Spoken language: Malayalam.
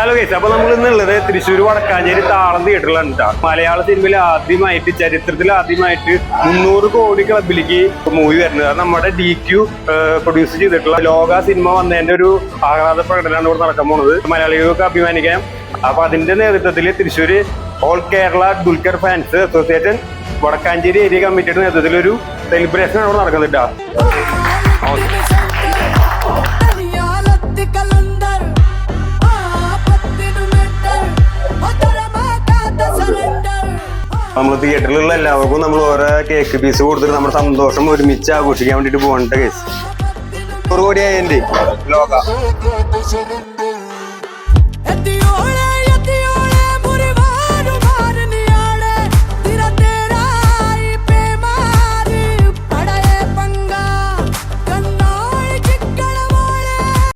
ഹലോ ഗൈസ്, അപ്പൊ നമ്മൾ ഇന്നുള്ളത് തൃശ്ശൂർ വടക്കാഞ്ചേരി താളം തിയേറ്ററിലാണ് കേട്ടോ. മലയാള സിനിമയിൽ ആദ്യമായിട്ട്, ചരിത്രത്തിൽ ആദ്യമായിട്ട് 300 കോടി ക്ലബിലേക്ക് മൂവി വരുന്നത്. അത് നമ്മുടെ DQ പ്രൊഡ്യൂസ് ചെയ്തിട്ടുള്ള ലോക സിനിമ വന്നതിന്റെ ഒരു ആഹ്ലാദ പ്രകടനമാണ് ഇവിടെ നടക്കാൻ പോകുന്നത്. മലയാളികൾക്ക് അഭിമാനിക്കാം. അപ്പൊ അതിന്റെ നേതൃത്വത്തിൽ Thrissur all Kerala Dulquer fans association Vadakkanchery area കമ്മിറ്റിയുടെ നേതൃത്വത്തിൽ ഒരു സെലിബ്രേഷൻ ആണ് ഇവിടെ നടക്കുന്നത് കേട്ടോ. നമ്മൾ തിയേറ്ററിലുള്ള എല്ലാവർക്കും നമ്മൾ ഓരോ കേക്ക് പീസ് കൊടുത്തിട്ട് നമ്മുടെ സന്തോഷം ഒരുമിച്ച് ആഘോഷിക്കാൻ വേണ്ടിട്ട് പോകണ്ട കേസ്. 100 കോടിയായ ലോക